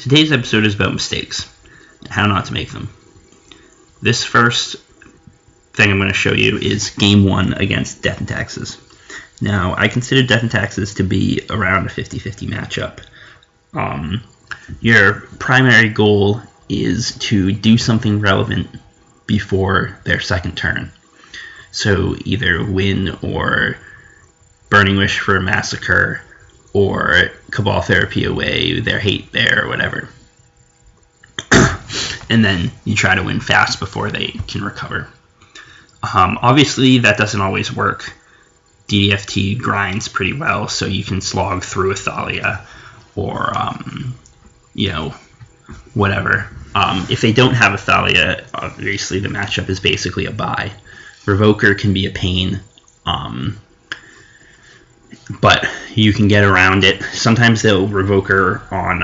Today's episode is about mistakes and how not to make them. This first thing I'm going to show you is Game 1 against Death and Taxes. Now, I consider Death and Taxes to be around a 50-50 matchup. Your primary goal is to do something relevant before their second turn. So either win or Burning Wish for a Massacre or Cabal Therapy away their hate there or whatever. And then you try to win fast before they can recover. Obviously, that doesn't always work. DDFT grinds pretty well, so you can slog through a Thalia or, whatever. If they don't have a Thalia, obviously the matchup is basically a bye. Revoker can be a pain, but you can get around it. Sometimes they'll Revoker on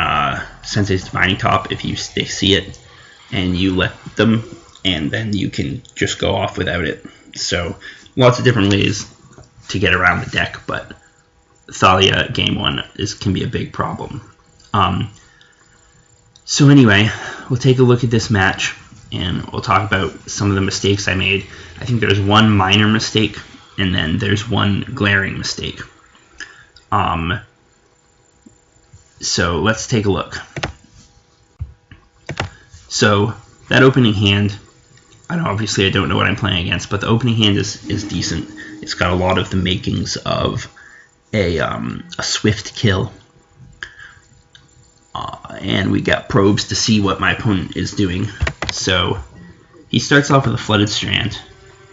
Sensei's Divining Top if they see it, and you let them, and then you can just go off without it. So lots of different ways to get around the deck, but Thalia Game 1 can be a big problem. So anyway, we'll take a look at this match, and we'll talk about some of the mistakes I made. I think there's one minor mistake, and then there's one glaring mistake. So let's take a look. So that opening hand, obviously I don't know what I'm playing against, but the opening hand is decent. It's got a lot of the makings of a swift kill. And we got probes to see what my opponent is doing. So he starts off with a Flooded Strand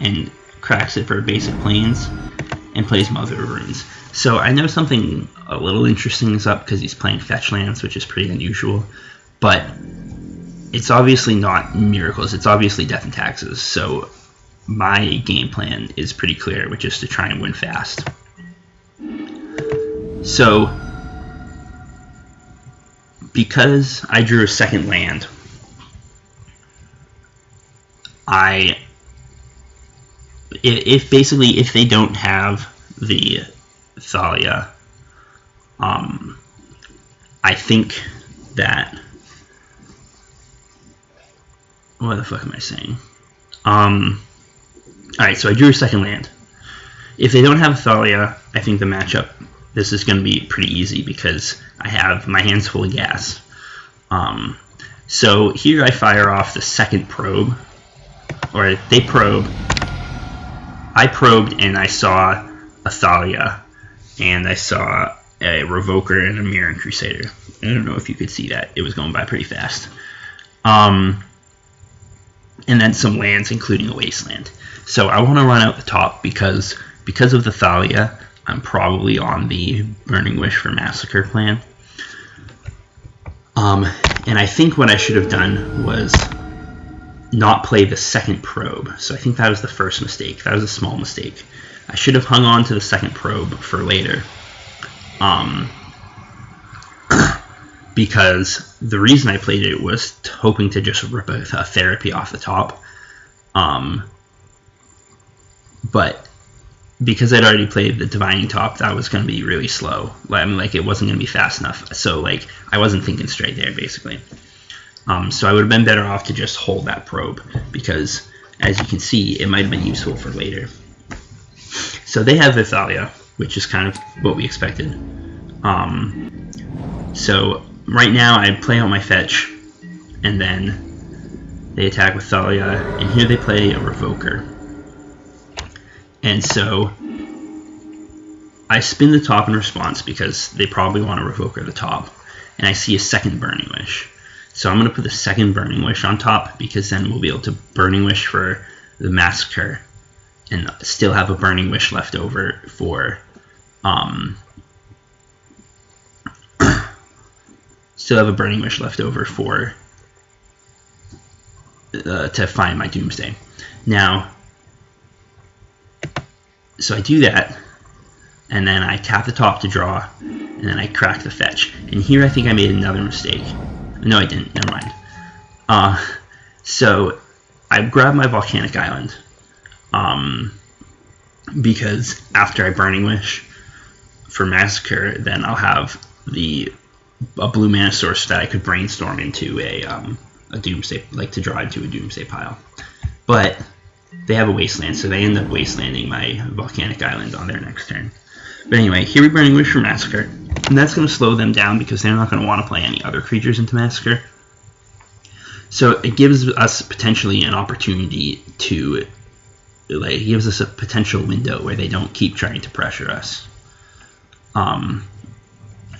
and cracks it for basic planes and plays Mother of Runes. So I know something a little interesting is up because he's playing fetch lands, which is pretty unusual. But it's obviously not Miracles. It's obviously Death and Taxes. So my game plan is pretty clear, which is to try and win fast. So because I drew a second land, if they don't have the Thalia, I think that, what the fuck am I saying? Alright, so I drew a second land. If they don't have Thalia, I think the matchup, this is going to be pretty easy because I have my hands full of gas. So here I fire off the second probe, or they probe. I probed and I saw a Thalia, and I saw a Revoker and a Mirran Crusader. I don't know if you could see that. It was going by pretty fast. And then some lands, including a Wasteland. So I want to run out the top because of the Thalia, I'm probably on the Burning Wish for Massacre plan. And I think what I should have done was not play the second probe. So I think that was the first mistake. That was a small mistake. I should have hung on to the second probe for later. Because the reason I played it was hoping to just rip a Therapy off the top. But because I'd already played the Divining Top, that was going to be really slow. It wasn't going to be fast enough. So, I wasn't thinking straight there, basically. So I would have been better off to just hold that probe, because, as you can see, it might have been useful for later. So they have Thalia, which is kind of what we expected. So right now I play out my fetch, and then they attack with Thalia, and here they play a Revoker. And so I spin the top in response because they probably want to Revoker the top, and I see a second Burning Wish. So I'm going to put the second Burning Wish on top, because then we'll be able to Burning Wish for the Massacre and still have a Burning Wish left over for to find my Doomsday. Now, so I do that, and then I tap the top to draw, and then I crack the fetch. And here I think I made another mistake. No, I didn't. Never mind. So I grab my Volcanic Island, because after I Burning Wish for Massacre, then I'll have the a blue mana source that I could brainstorm into a Doomsday, like to draw into a Doomsday pile. But they have a Wasteland, so they end up wastelanding my Volcanic Island on their next turn. But anyway, here we Burning Wish for Massacre, and that's going to slow them down because they're not going to want to play any other creatures into Massacre. So it gives us potentially an opportunity to, like, it gives us a potential window where they don't keep trying to pressure us.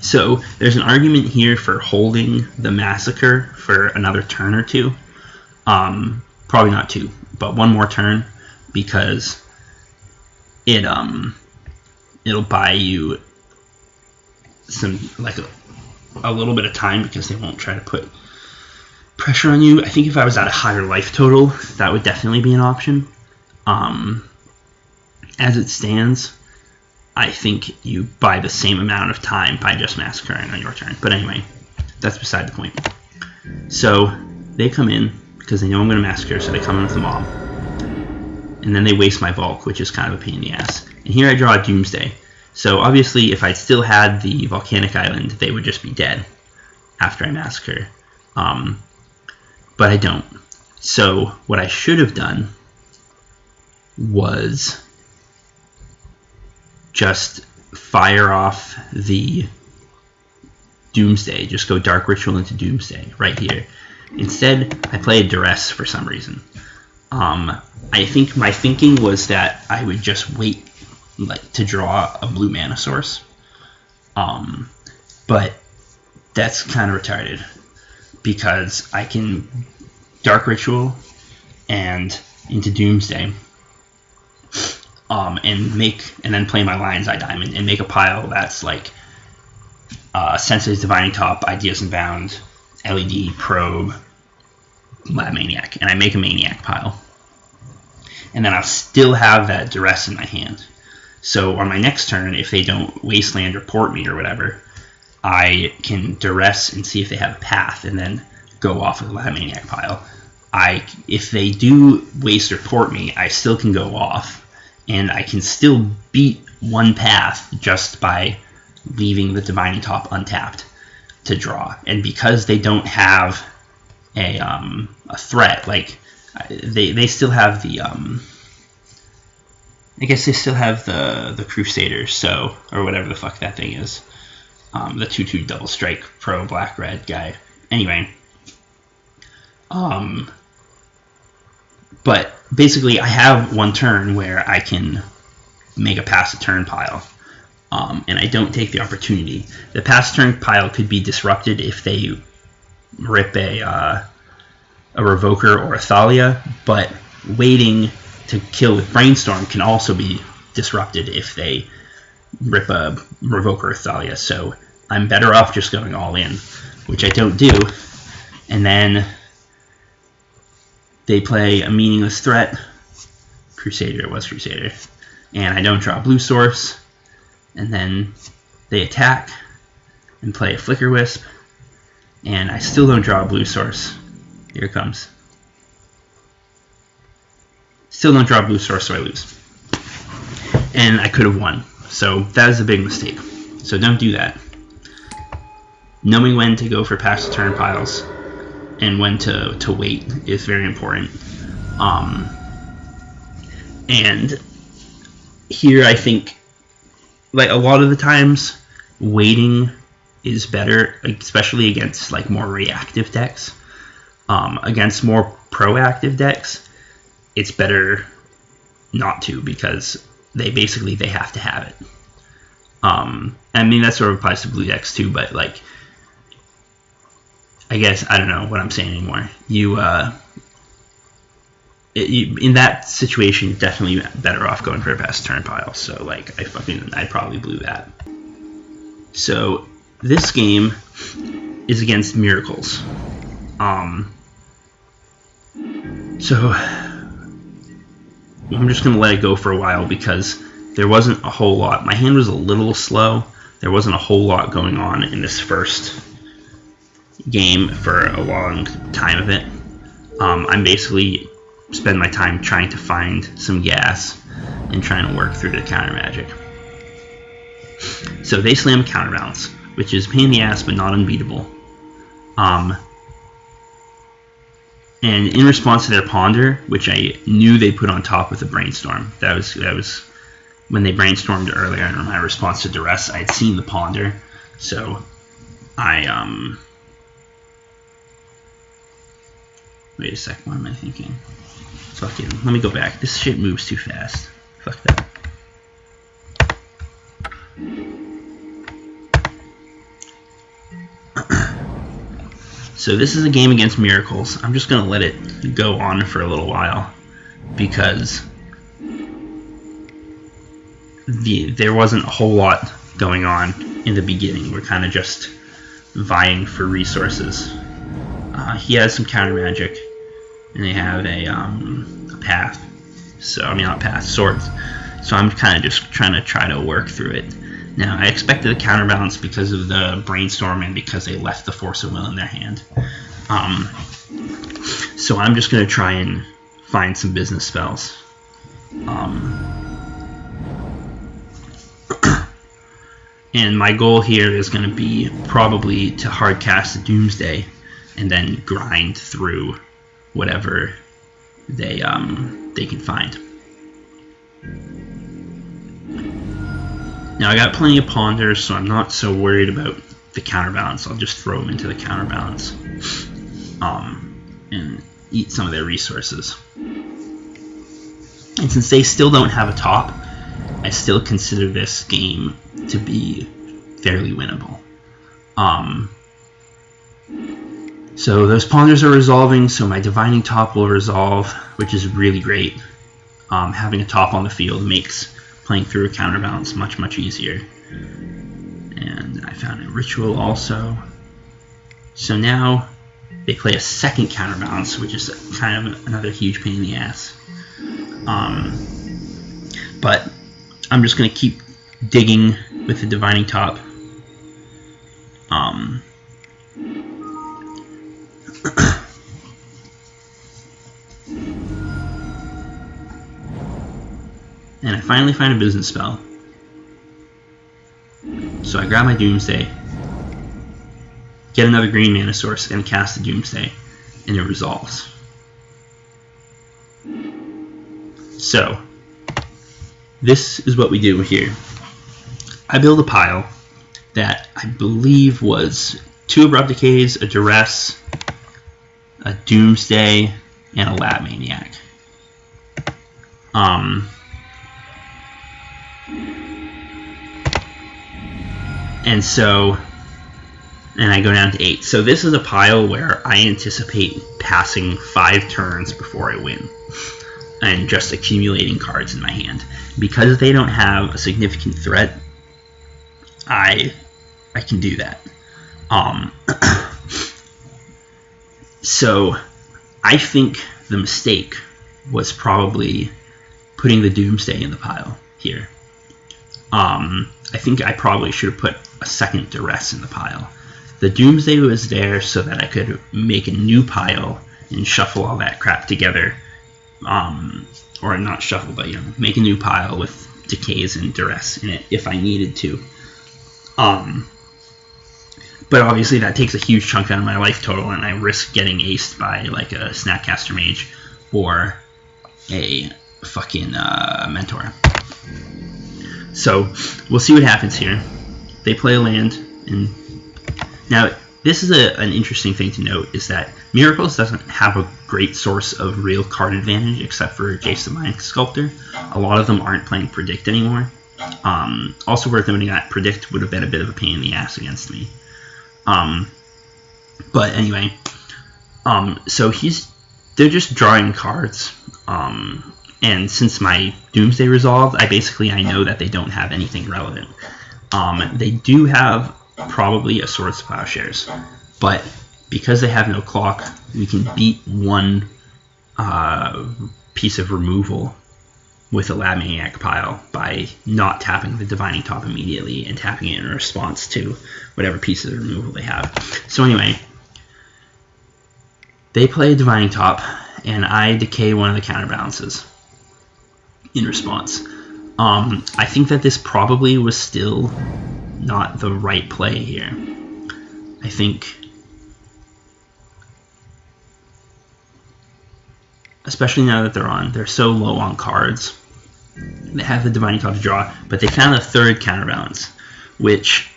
So there's an argument here for holding the Massacre for another turn or two. Probably not two, but one more turn, because it'll buy you some, like, a little bit of time, because they won't try to put pressure on you. I think if I was at a higher life total, that would definitely be an option. As it stands, I think you buy the same amount of time by just massacring on your turn. But anyway, that's beside the point. So they come in because they know I'm going to massacre, so they come in with the mob. And then they waste my bulk, which is kind of a pain in the ass. And here I draw a Doomsday. So obviously, if I still had the Volcanic Island, they would just be dead after I massacre. But I don't. So what I should have done was just fire off the Doomsday. Just go Dark Ritual into Doomsday right here. Instead, I played Duress for some reason. I think my thinking was that I would just wait, like, to draw a blue mana source. But that's kind of retarded, because I can Dark Ritual and into Doomsday, and then play my Lion's Eye Diamond and make a pile that's like Sensei's Divining Top, Ideas Unbound, LED, Probe, Lab Maniac, and I make a Maniac pile. And then I'll still have that Duress in my hand. So on my next turn, if they don't Wasteland or Port me or whatever, I can Duress and see if they have a path, and then go off of the Lab Maniac pile. If they do waste or port me, I still can go off, and I can still beat one path just by leaving the Divining Top untapped to draw. And because they don't have a threat, like they still have the I guess they still have the Crusaders, so, or whatever the fuck that thing is, the 2/2 double strike pro black red guy. Anyway, but basically I have one turn where I can make a pass a turn pile, and I don't take the opportunity. The pass turn pile could be disrupted if they rip a Revoker or a Thalia, but waiting to kill with Brainstorm can also be disrupted if they rip a Revoker or Thalia. So I'm better off just going all in, which I don't do. And then they play a meaningless threat, Crusader, it was Crusader, and I don't draw a blue source. And then they attack and play a Flicker Wisp, and I still don't draw a blue source. Here it comes. Still don't draw a blue source, so I lose. And I could have won. So that is a big mistake. So don't do that. Knowing when to go for pass the turn piles and when to wait is very important. And here I think, like, a lot of the times, waiting is better, especially against like more reactive decks. Against more proactive decks, it's better not to, because they have to have it. I mean, that sort of applies to blue decks too, but like, I guess I don't know what I'm saying anymore. In that situation, you're definitely better off going for a pass turn pile. So like, I probably blew that. So this game is against Miracles. So I'm just going to let it go for a while, because there wasn't a whole lot. My hand was a little slow. There wasn't a whole lot going on in this first game for a long time of it. I'm basically spend my time trying to find some gas and trying to work through the counter magic. So they slam a counterbalance. which is a pain in the ass but not unbeatable. And in response to their Ponder, which I knew they put on top with a Brainstorm. That was when they brainstormed earlier in my response to Duress. I had seen the Ponder, so I wait a second, what am I thinking? Fucking, let me go back. This shit moves too fast. Fuck that. So this is a game against Miracles. I'm just going to let it go on for a little while because there wasn't a whole lot going on in the beginning. We're kind of just vying for resources. He has some counter magic, and they have a path. So, I mean, not path, swords. So I'm kind of just try to work through it. Now, I expected a counterbalance because of the Brainstorm and because they left the Force of Will in their hand. So I'm just going to try and find some business spells. And my goal here is going to be probably to hard cast the Doomsday and then grind through whatever they can find. Now I got plenty of Ponders, so I'm not so worried about the counterbalance. I'll just throw them into the counterbalance and eat some of their resources. And since they still don't have a top, I still consider this game to be fairly winnable. So those Ponders are resolving, so my Divining Top will resolve, which is really great. Having a top on the field makes playing through a counterbalance much, much easier. And I found a Ritual also. So now they play a second counterbalance, which is kind of another huge pain in the ass. But I'm just going to keep digging with the Divining Top. And I finally find a business spell. So I grab my Doomsday, get another green mana source, and cast the Doomsday, and it resolves. So, this is what we do here. I build a pile that I believe was 2 Abrupt Decays, a Duress, a Doomsday, and a Lab Maniac. And I go down to 8. So this is a pile where I anticipate passing 5 turns before I win, and just accumulating cards in my hand. Because they don't have a significant threat, I can do that. So I think the mistake was probably putting the Doomsday in the pile here. I think I probably should have put a second Duress in the pile. The Doomsday was there so that I could make a new pile and shuffle all that crap together. Or not shuffle, but make a new pile with Decays and Duress in it if I needed to. But obviously that takes a huge chunk out of my life total, and I risk getting aced by like a Snapcaster Mage or a fucking Mentor. So we'll see what happens here. They play a land, and now this is an interesting thing to note, is that Miracles doesn't have a great source of real card advantage except for Jace the Mind Sculptor. A lot of them aren't playing Predict anymore. Also worth noting that Predict would have been a bit of a pain in the ass against me. But anyway, so they're just drawing cards. And since my Doomsday resolved, I know that they don't have anything relevant. They do have probably a Swords to Plowshares, but because they have no clock, we can beat one piece of removal with a Lab Maniac pile by not tapping the Divining Top immediately and tapping it in response to whatever piece of removal they have. So anyway, they play a Divining Top, and I decay one of the counterbalances in response. I think that this probably was still not the right play here. I think, especially now that they're so low on cards, they have the Divining Top to draw, but they found a third counterbalance, which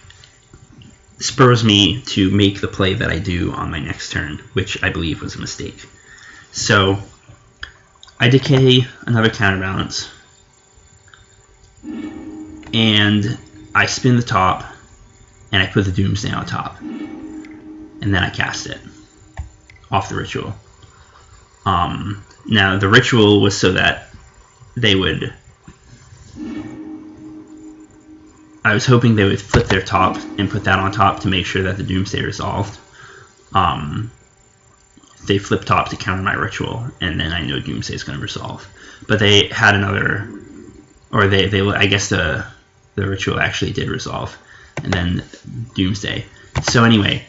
spurs me to make the play that I do on my next turn, which I believe was a mistake. So I decay another counterbalance, and I spin the top, and I put the Doomsday on top, and then I cast it off the ritual. Now the ritual was so that they would, I was hoping they would flip their top and put that on top to make sure that the Doomsday resolved. They flip top to counter my ritual, and then I know Doomsday is going to resolve. But they had another, or they I guess the ritual actually did resolve, and then Doomsday. So anyway,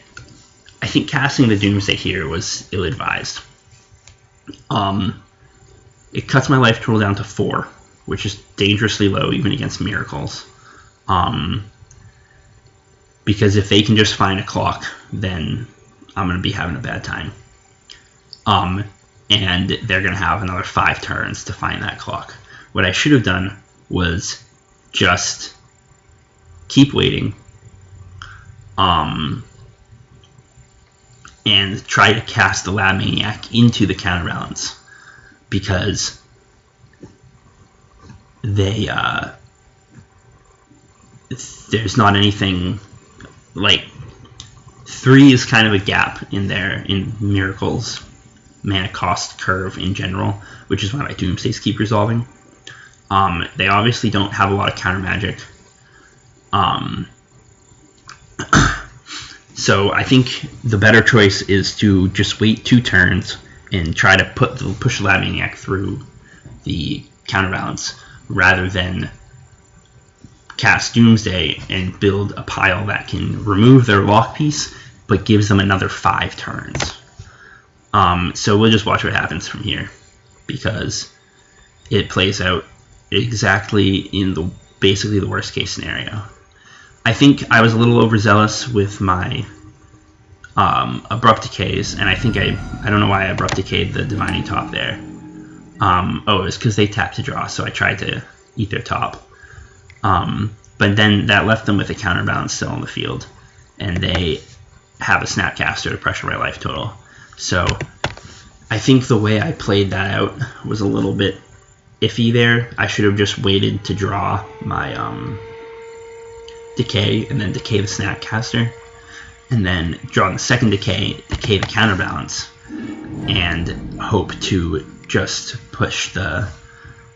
I think casting the Doomsday here was ill-advised. It cuts my life total down to 4, which is dangerously low even against miracles. Because if they can just find a clock, then I'm going to be having a bad time. And they're going to have another 5 turns to find that clock. What I should have done was just keep waiting, and try to cast the Lab Maniac into the counterbalance, because they there's not anything like 3 is kind of a gap in there in Miracle's mana cost curve in general, which is why my Doomsdays keep resolving. They obviously don't have a lot of counter magic. So I think the better choice is to just wait 2 turns and try to push the Lab Maniac through the counterbalance, rather than cast Doomsday and build a pile that can remove their lock piece but gives them another 5 turns. So we'll just watch what happens from here, because it plays out exactly in basically the worst case scenario. I think I was a little overzealous with my Abrupt Decays, and I think I don't know why I Abrupt Decayed the Divining Top there. Oh, it was because they tapped to draw, so I tried to eat their top. But then that left them with a counterbalance still on the field, and they have a Snapcaster to pressure my life total. So I think the way I played that out was a little bit iffy there. I should have just waited to draw my Decay, and then decay the Snapcaster, and then draw the second decay the counterbalance, and hope to just push the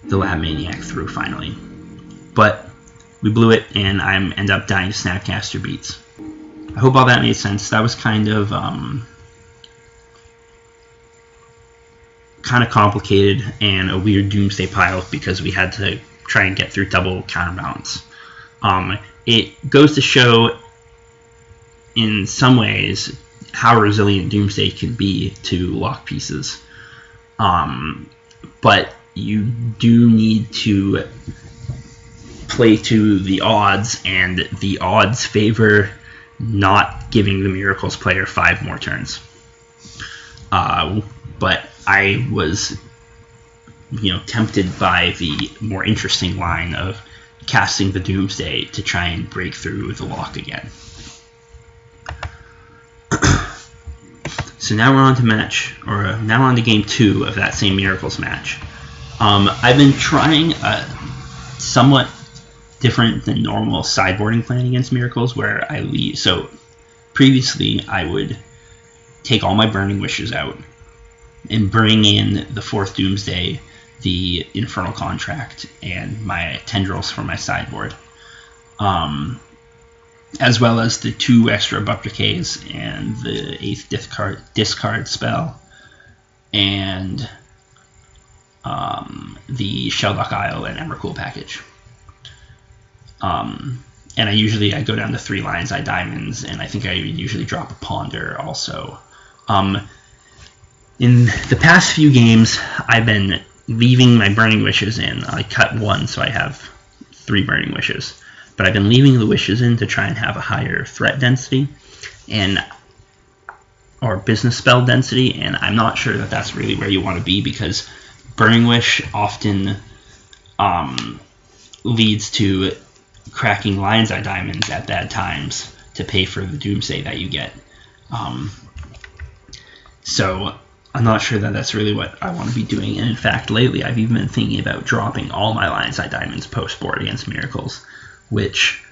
Lab Maniac through finally. But we blew it, and I end up dying to Snapcaster beats. I hope all that made sense. That was kind of complicated and a weird Doomsday pile, because we had to try and get through double counterbalance. It goes to show in some ways how resilient Doomsday can be to lock pieces. But you do need to play to the odds, and the odds favor not giving the Miracles player 5 more turns. But I was, tempted by the more interesting line of casting the Doomsday to try and break through the lock again. So now we're on to game 2 of that same Miracles match. I've been trying a somewhat different than normal sideboarding plan against Miracles, where I leave. So previously I would take all my Burning Wishes out and bring in the 4th Doomsday, the Infernal Contract, and my Tendrils for my sideboard, as well as the 2 extra Abrupt Decays and the 8th discard spell, and the Sheldock Isle and Emrakul package. And I go down to 3 lines, I diamonds, and I think I usually drop a Ponder also. In the past few games, I've been leaving my Burning Wishes in. I cut 1, so I have 3 Burning Wishes. but I've been leaving the wishes in to try and have a higher threat density or business spell density, and I'm not sure that that's really where you want to be, because Burning Wish often leads to cracking Lion's Eye Diamonds at bad times to pay for the Doomsday that you get. So I'm not sure that that's really what I want to be doing, and in fact lately I've even been thinking about dropping all my Lion's Eye Diamonds post-board against Miracles, which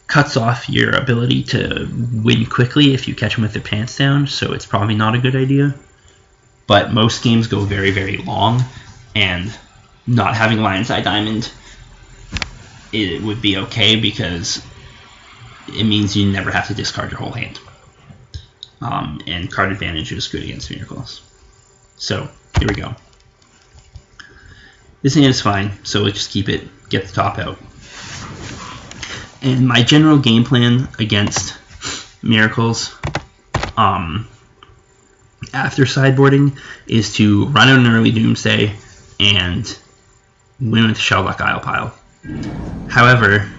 cuts off your ability to win quickly if you catch them with their pants down, so it's probably not a good idea. But most games go very, very long, and not having Lion's Eye Diamond, it would be okay because it means you never have to discard your whole hand. And card advantage is good against Miracles. So, here we go. This hand is fine, so let's just keep it, get the top out. And my general game plan against Miracles after sideboarding is to run out an early Doomsday and win with Shellbuck Isle Pile. However,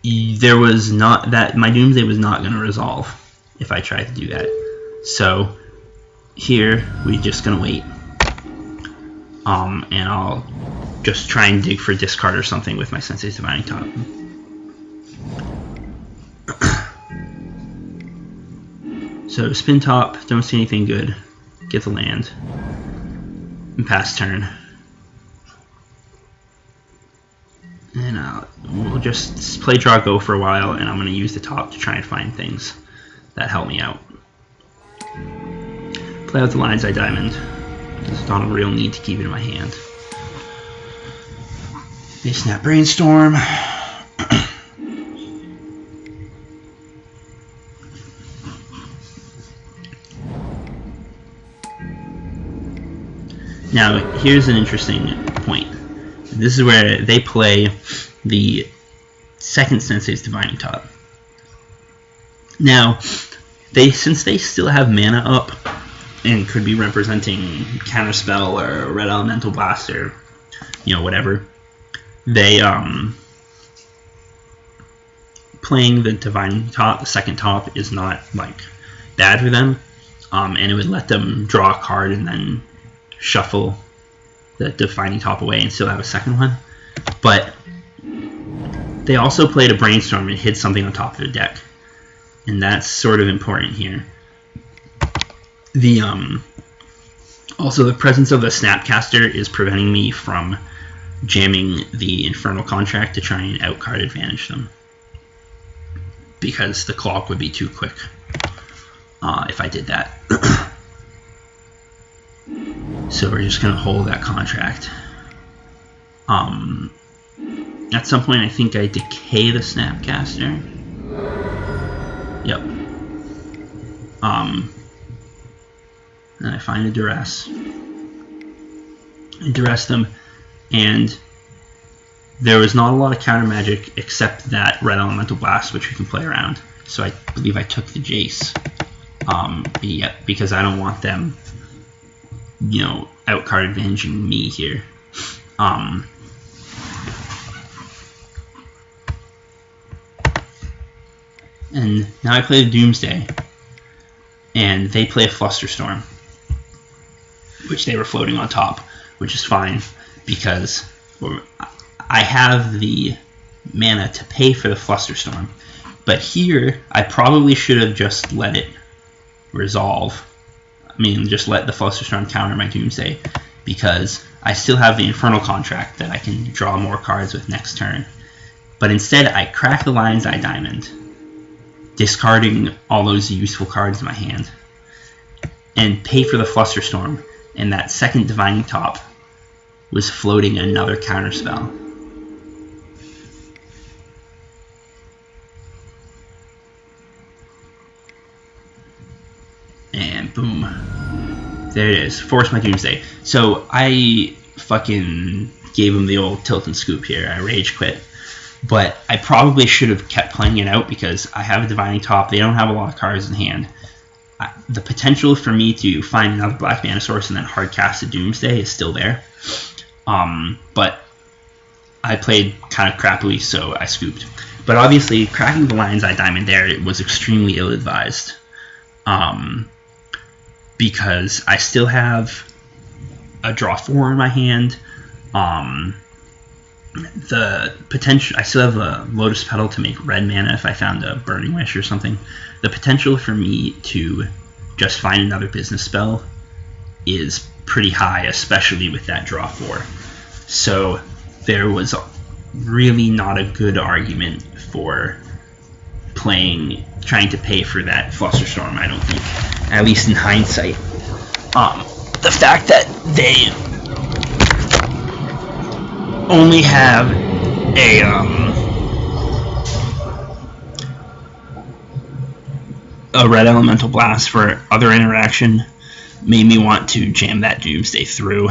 there was not that my Doomsday was not going to resolve if I tried to do that. So here we're just going to wait, and I'll just try and dig for discard or something with my Sensei's Divining Top. So spin top, don't see anything good, get the land, and pass turn. And we'll just play draw go for a while, and I'm going to use the top to try and find things that help me out. Play out the Lion's Eye Diamond. There's not a real need to keep it in my hand. They snap Brainstorm. Now, here's an interesting point. This is where they play the second Sensei's Divining Top. Now, since they still have mana up and could be representing Counterspell or Red Elemental Blast or, you know, whatever, they playing the Divining Top, the second top, is not like bad for them, and it would let them draw a card and then shuffle the Divining Top away and still have a second one. But they also played a Brainstorm and hid something on top of the deck, and that's sort of important here. Also the presence of the Snapcaster is preventing me from jamming the Infernal Contract to try and outcard advantage them, because the clock would be too quick if I did that. So we're just going to hold that contract. At some point I think I decay the Snapcaster. Yep. And I find a Duress. I Duress them, and there was not a lot of counter magic except that Red Elemental Blast, which we can play around. So I believe I took the Jace. Because I don't want them, you know, outcard advantaging me here. And now I play the Doomsday, and they play a Flusterstorm, which they were floating on top, which is fine because I have the mana to pay for the Flusterstorm. But here, I probably should have just let it resolve. I mean, just let the Flusterstorm counter my Doomsday, because I still have the Infernal Contract that I can draw more cards with next turn. But instead, I crack the Lion's Eye Diamond, discarding all those useful cards in my hand, and pay for the Flusterstorm, and that second Divining Top was floating another counterspell. And boom. There it is. Force my Doomsday. So I fucking gave him the old tilt and scoop here. I rage quit. But I probably should have kept playing it out because I have a Divining Top. They don't have a lot of cards in hand. The potential for me to find another black mana source and then hard cast a Doomsday is still there. But I played kind of crappily, so I scooped. But obviously, cracking the Lion's Eye Diamond there, it was extremely ill-advised. Because I still have a draw 4 in my hand. The potential, I still have a Lotus Petal to make red mana if I found a Burning Wish or something. The potential for me to just find another business spell is pretty high, especially with that draw 4. So there was really not a good argument for trying to pay for that Flusterstorm, I don't think, at least in hindsight. The fact that they only have a red Elemental Blast for other interaction made me want to jam that Doomsday through.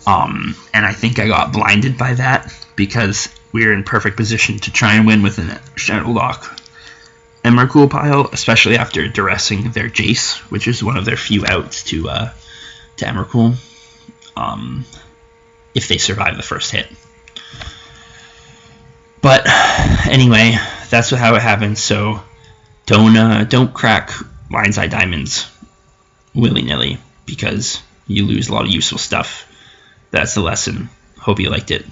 And I think I got blinded by that because we were in perfect position to try and win with a Shadowlock Emrakul pile, especially after duressing their Jace, which is one of their few outs to Emrakul, if they survive the first hit. But anyway, that's how it happens. So don't crack Lion's Eye Diamonds willy-nilly because you lose a lot of useful stuff. That's the lesson. Hope you liked it.